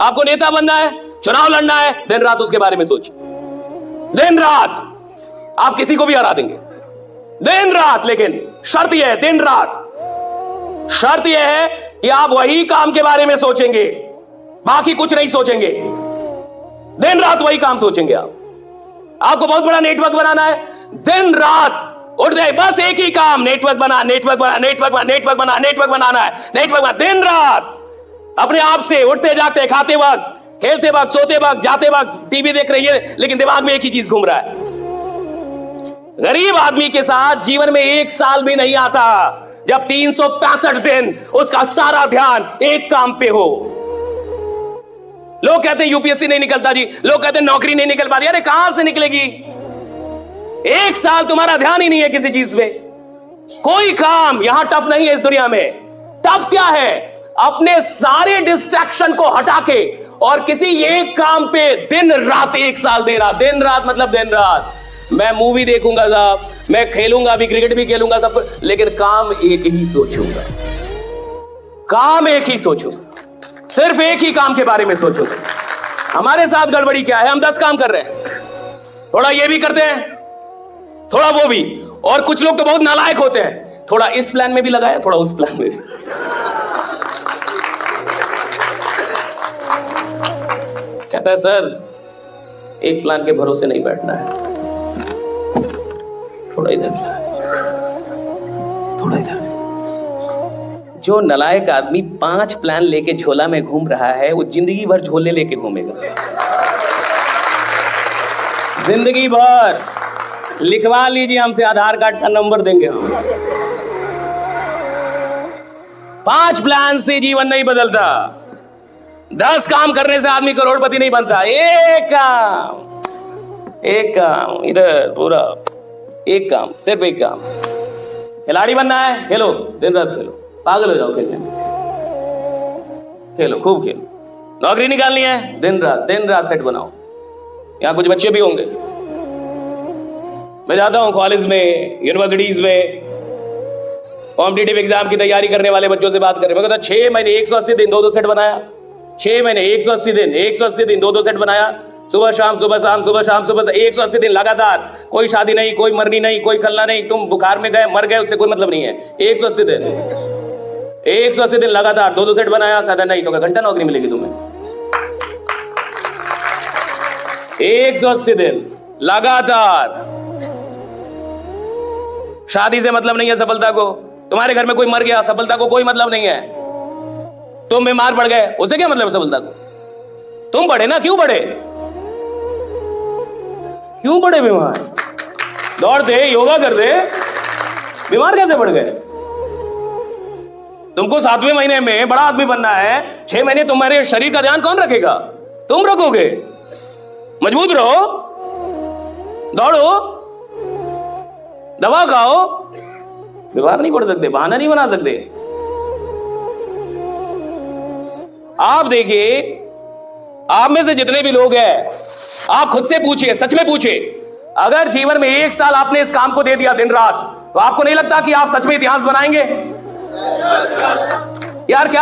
आपको नेता बनना है, चुनाव लड़ना है, दिन रात उसके बारे में सोचिए। दिन रात आप किसी को भी हरा देंगे, दिन रात। लेकिन शर्त यह है, दिन रात शर्त यह है कि आप वही काम के बारे में सोचेंगे, बाकी कुछ नहीं सोचेंगे। दिन रात वही काम सोचेंगे आप। आपको बहुत बड़ा नेटवर्क बनाना है, दिन रात उठ गए, बस एक ही काम, नेटवर्क बना, नेटवर्क बना, नेटवर्क बना, नेटवर्क बना, नेटवर्क बनाना है, नेटवर्क बना। दिन रात अपने आप से उठते जागते, खाते वक्त, खेलते वक्त, सोते वक्त, जाते वक्त, टीवी देख रही है, लेकिन दिमाग में एक ही चीज घूम रहा है। गरीब आदमी के साथ जीवन में एक साल भी नहीं आता जब 365 दिन उसका सारा ध्यान एक काम पे हो। लोग कहते हैं यूपीएससी नहीं निकलता जी, लोग कहते हैं नौकरी नहीं निकल पाती। अरे कहां से निकलेगी? एक साल तुम्हारा ध्यान ही नहीं है किसी चीज पे। कोई काम यहां टफ नहीं है इस दुनिया में। टफ क्या है? अपने सारे डिस्ट्रैक्शन को हटा के और किसी एक काम पे दिन रात एक साल देना। दिन रात मतलब दिन रात। मैं मूवी देखूंगा साहब, मैं खेलूंगा भी, क्रिकेट भी खेलूंगा सब, लेकिन काम एक ही सोचूंगा, काम एक ही सोचूंगा, सिर्फ एक ही काम के बारे में सोचूंगा। हमारे साथ गड़बड़ी क्या है? हम 10 काम कर रहे हैं, थोड़ा ये भी करते हैं, थोड़ा वो भी। और कुछ लोग तो बहुत नालायक होते हैं, थोड़ा इस प्लान में भी लगाया, थोड़ा उस प्लान में भी। कहता है सर एक प्लान के भरोसे नहीं बैठना है, थोड़ा इधर, थोड़ा इधर। जो नालायक आदमी 5 प्लान लेके झोला में घूम रहा है, वो जिंदगी भर झोले लेके घूमेगा। जिंदगी भर। लिखवा लीजिए हमसे, आधार कार्ड का नंबर देंगे हम। 5 प्लान से जीवन नहीं बदलता, 10 काम करने से आदमी करोड़पति नहीं बनता। एक काम इधर, पूरा एक काम, सिर्फ एक काम। खिलाड़ी बनना है, खेलो, दिन रात खेलो, पागल हो जाओ खेलने में, खेलो, खूब खेलो। नौकरी निकालनी है, दिन रात सेट बनाओ। यहां कुछ बच्चे भी होंगे, मैं जाता हूं कॉलेज में, यूनिवर्सिटीज में, कॉम्पिटिटिव एग्जाम की तैयारी करने वाले बच्चों से बात करें। मैं कहता 6 महीने 180 दिन 2-2 सेट बनाया, 6 महीने 180 दिन 2-2 सेट बनाया, सुबह शाम सुबह शाम सुबह शाम सुबह 180 दिन लगातार। कोई शादी नहीं, कोई मरनी नहीं, कोई खलना नहीं, तुम बुखार में गए मर गए उससे कोई मतलब नहीं है। 180 दिन लगातार 2-2 सेट बनाया। कहता नहीं तो घंटा नौकरी मिलेगी तुम्हें। 180 दिन लगातार। शादी से मतलब नहीं है सफलता को। तुम्हारे घर में कोई मर गया, सफलता को कोई मतलब नहीं है। तुम बीमार पड़ गए, उससे क्या मतलब है सफलता को? तुम बढ़े ना, क्यों बढ़े? क्यों बढ़े बीमार? दौड़ते, योगा करते, बीमार कैसे पड़ गए? तुमको 7वें महीने में बड़ा आदमी बनना है, 6 महीने तुम्हारे शरीर का ध्यान कौन रखेगा? तुम रखोगे। मजबूत रहो, दौड़ो, दवा खाओ, बीमार नहीं पड़ सकते, बहाना नहीं बना सकते। आप देखिए, आप में से जितने भी लोग हैं, आप खुद से पूछिए, सच में पूछिए, अगर जीवन में 1 साल आपने इस काम को दे दिया दिन रात, तो आपको नहीं लगता कि आप सच में इतिहास बनाएंगे? यार क्या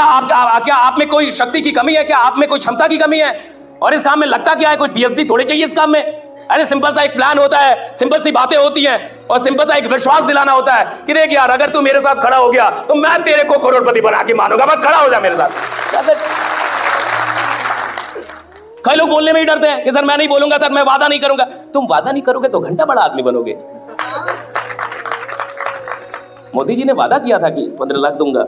आप में कोई शक्ति की कमी है? क्या आप में कोई क्षमता की कमी है? और इस काम में लगता क्या है? कोई पीएचडी थोड़ी चाहिए इस काम में। अरे सिंपल सा एक प्लान होता है, सिंपल सी बातें होती हैं, और सिंपल सा एक विश्वास दिलाना होता है कि देख यार, अगर तू मेरे साथ खड़ा हो गया तो मैं तेरे को करोड़पति बना के मानूंगा, बस खड़ा हो जा मेरे साथ। कई लोग बोलने में ही डरते हैं कि सर मैं नहीं बोलूंगा, सर मैं वादा नहीं करूंगा। तुम वादा नहीं करोगे तो घंटा बड़ा आदमी बनोगे। मोदी जी ने वादा किया था कि 15 लाख दूंगा।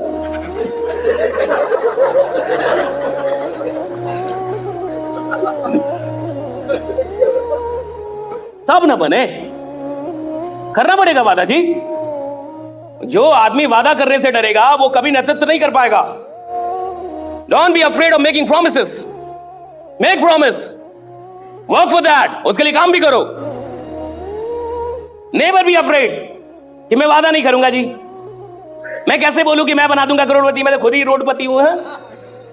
तब ना बने, करना पड़ेगा वादा जी। जो आदमी वादा करने से डरेगा वो कभी नेतृत्व नहीं कर पाएगा। Don't be afraid of making promises. Make promise, work for that, उसके लिए काम भी करो। नेवर बी अफ्रेड कि मैं वादा नहीं करूंगा जी। मैं कैसे बोलूं कि मैं बना दूंगा करोड़पति? मैं तो खुद ही रोडपति हूं।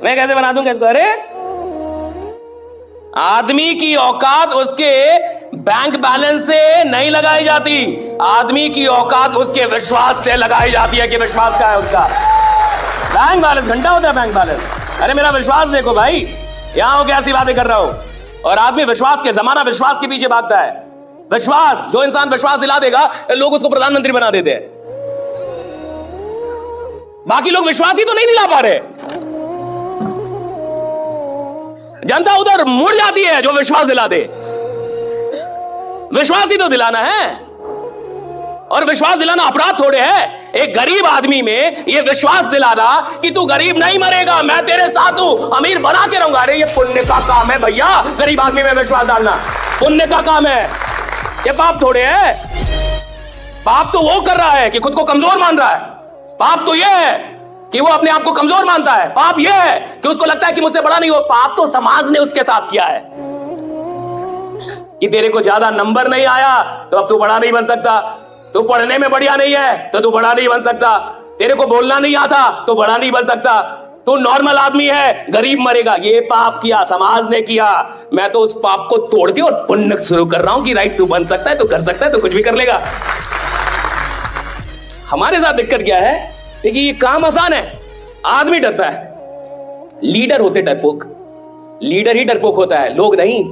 मैं कैसे बना दूंगा इसको? अरे आदमी की औकात उसके बैंक बैलेंस से नहीं लगाई जाती, आदमी की औकात उसके विश्वास से लगाई जाती है कि विश्वास क्या है उसका। बैंक बैलेंस घंटा होता है बैंक बैलेंस। अरे मेरा विश्वास देखो भाई, यहां हो कैसी बातें कर रहा हूं। और आदमी विश्वास के, जमाना विश्वास के पीछे भागता है। विश्वास, जो इंसान विश्वास दिला देगा, लोग उसको प्रधानमंत्री बना देते हैं। बाकी लोग विश्वास ही तो नहीं दिला पा रहे। जनता उधर मुड़ जाती है जो विश्वास दिला दे। विश्वास ही तो दिलाना है, और विश्वास दिलाना अपराध थोड़े है। एक गरीब आदमी में ये विश्वास दिलाना कि तू गरीब नहीं मरेगा, मैं तेरे साथ हूं, अमीर बना के रहूंगा, अरे ये पुण्य का काम है भैया। गरीब आदमी में विश्वास डालना पुण्य का काम है, ये पाप थोड़े है। पाप तो वो कर रहा है कि खुद को कमजोर मान रहा है। पाप तो ये है कि वो अपने आप को कमजोर मानता है। पाप ये है कि उसको लगता है कि मुझसे बड़ा नहीं हो। पाप तो समाज ने उसके साथ किया है कि तेरे को ज्यादा नंबर नहीं आया तो अब तू बड़ा नहीं बन सकता, तू पढ़ने में बढ़िया नहीं है तो तू बड़ा नहीं बन सकता, तेरे को बोलना नहीं आता तो बड़ा नहीं बन सकता, तू नॉर्मल आदमी है, गरीब मरेगा। ये पाप किया, समाज ने किया। मैं तो उस पाप को तोड़ के और पुण्य शुरू कर रहा हूं कि राइट, तू बन सकता है, तू कर सकता है, तू कुछ भी कर लेगा। हमारे साथ दिक्कत क्या है कि ये काम आसान है, आदमी डरता है। लीडर होते डरपोक, लीडर ही डरपोक होता है, लोग नहीं।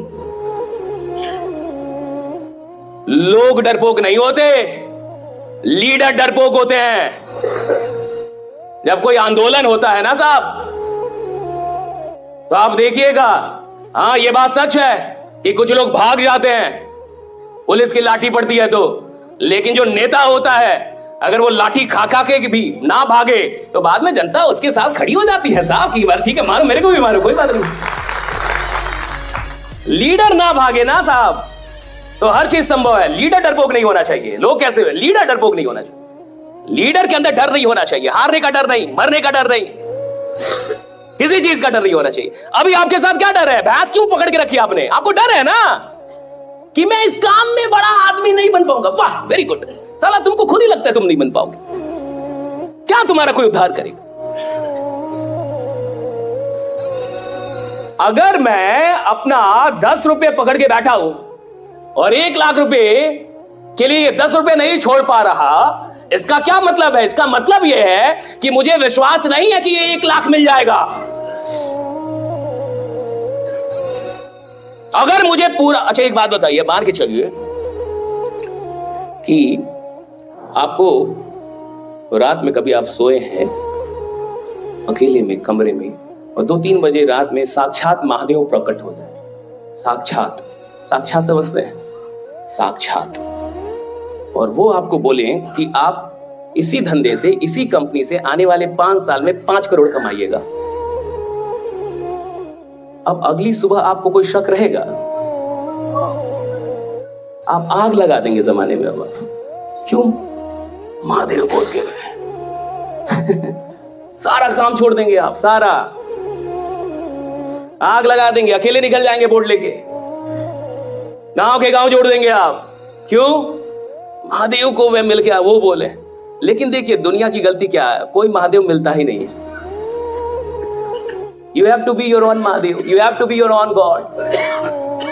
लोग डरपोक नहीं होते, लीडर डरपोक होते हैं। जब कोई आंदोलन होता है ना साहब, तो आप देखिएगा, हाँ ये बात सच है कि कुछ लोग भाग जाते हैं, पुलिस की लाठी पड़ती है तो। लेकिन जो नेता होता है, अगर वो लाठी खा खा के भी ना भागे तो बाद में जनता उसके साथ खड़ी हो जाती है साहब की बार, ठीक है मारो, मेरे को भी मारो, कोई बात नहीं। लीडर ना भागे ना साहब तो हर चीज संभव है। लीडर डरपोक नहीं होना चाहिए। लोग कैसे हुए? लीडर डरपोक नहीं होना चाहिए। लीडर के अंदर डर नहीं होना चाहिए, हारने का डर नहीं, मरने का डर नहीं, किसी चीज का डर नहीं होना चाहिए। अभी आपके साथ क्या डर है? भैंस क्यों पकड़ के रखी आपने? आपको डर है ना कि मैं इस काम में बड़ा आदमी नहीं बन पाऊंगा। वाह, वेरी गुड। साला तुमको खुद ही लगता है तुम नहीं बन पाओगे, क्या तुम्हारा कोई उद्धार करेगा? अगर मैं अपना 10 रुपए पकड़ के बैठा हूं और 1 लाख रुपए के लिए 10 रुपए नहीं छोड़ पा रहा, इसका क्या मतलब है? इसका मतलब यह है कि मुझे विश्वास नहीं है कि ये 1 लाख मिल जाएगा। अगर मुझे पूरा, अच्छा एक बात बताइए, मान के चलिए कि आपको रात में कभी आप सोए हैं अकेले में कमरे में और 2-3 बजे रात में साक्षात महादेव प्रकट हो जाए। साक्षात, साक्षात समझते हैं? साक्षात। और वो आपको बोले कि आप इसी धंधे से, इसी कंपनी से आने वाले 5 साल में 5 करोड़ कमाइएगा। अब अगली सुबह आपको कोई शक रहेगा? आप आग लगा देंगे जमाने में। अब क्यों? महादेव बोल के सारा काम छोड़ देंगे आप, सारा आग लगा देंगे, अकेले निकल जाएंगे बोर्ड लेके, गांव के गांव जोड़ देंगे आप। क्यों? महादेव को वे मिल गया, वो बोले। लेकिन देखिए दुनिया की गलती क्या है, कोई महादेव मिलता ही नहीं है। You have to be your own Mahadev. You have to be your own God.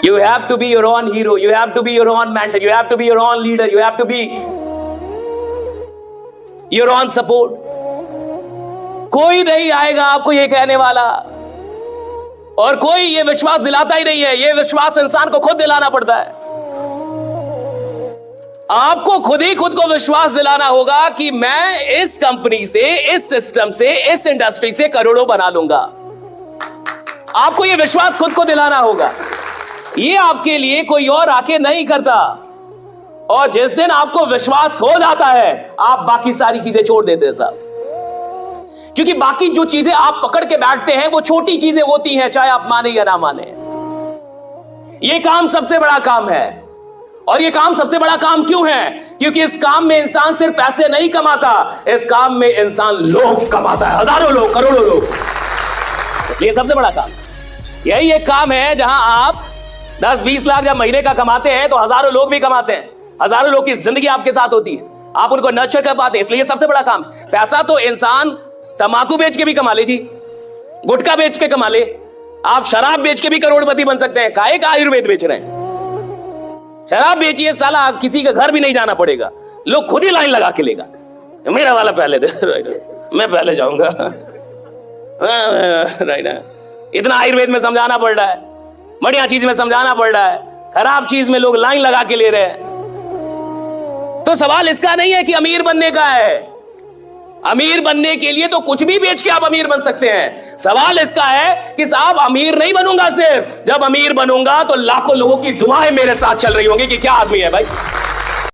You have to be your own hero. You have to be your own mentor. You have to be your own leader. You have to be your own support. कोई नहीं आएगा आपको ये कहने वाला, और कोई ये विश्वास दिलाता ही नहीं है। ये विश्वास इंसान को खुद दिलाना पड़ता है। आपको खुद ही खुद को विश्वास दिलाना होगा कि मैं इस कंपनी से, इस सिस्टम से, इस इंडस्ट्री से करोड़ों बना लूंगा। आपको यह विश्वास खुद को दिलाना होगा। ये आपके लिए कोई और आके नहीं करता। और जिस दिन आपको विश्वास हो जाता है, आप बाकी सारी चीजें छोड़ देते हैं साहब। क्योंकि बाकी जो चीजें आप पकड़ के बैठते हैं वो छोटी चीजें होती हैं, चाहे आप माने या ना माने। ये काम सबसे बड़ा काम है। और ये काम सबसे बड़ा काम क्यों है? क्योंकि इस काम में इंसान सिर्फ पैसे नहीं कमाता, इस काम में इंसान लोग कमाता है, हजारों लोग, करोड़ों लोग। इसलिए सबसे बड़ा काम यही एक काम है जहां आप 10-20 लाख जब महीने का कमाते हैं तो हजारों लोग भी कमाते हैं। हजारों लोग की जिंदगी आपके साथ होती है, आप उनको नर्चर कर पाते हैं। इसलिए सबसे बड़ा काम। पैसा तो इंसान तंबाकू बेच के भी कमा ले जी, गुटखा बेच के कमा ले, आप शराब बेच के भी करोड़पति बन सकते हैं। काहे का आयुर्वेद बेच रहे हैं? शराब बेचिए साला, किसी का घर भी नहीं जाना पड़ेगा, लोग खुद ही लाइन लगा के लेगा। मेरा वाला पहले दे, मैं पहले जाऊंगा, राइट। इतना आयुर्वेद में समझाना पड़ रहा है, बढ़िया चीज में समझाना पड़ रहा है, खराब चीज में लोग लाइन लगा के ले रहे हैं। तो सवाल इसका नहीं है कि अमीर बनने का है, अमीर बनने के लिए तो कुछ भी बेच के आप अमीर बन सकते हैं। सवाल इसका है कि साहब अमीर नहीं बनूंगा, सिर्फ जब अमीर बनूंगा तो लाखों लोगों की दुआएं मेरे साथ चल रही होंगी कि क्या आदमी है भाई।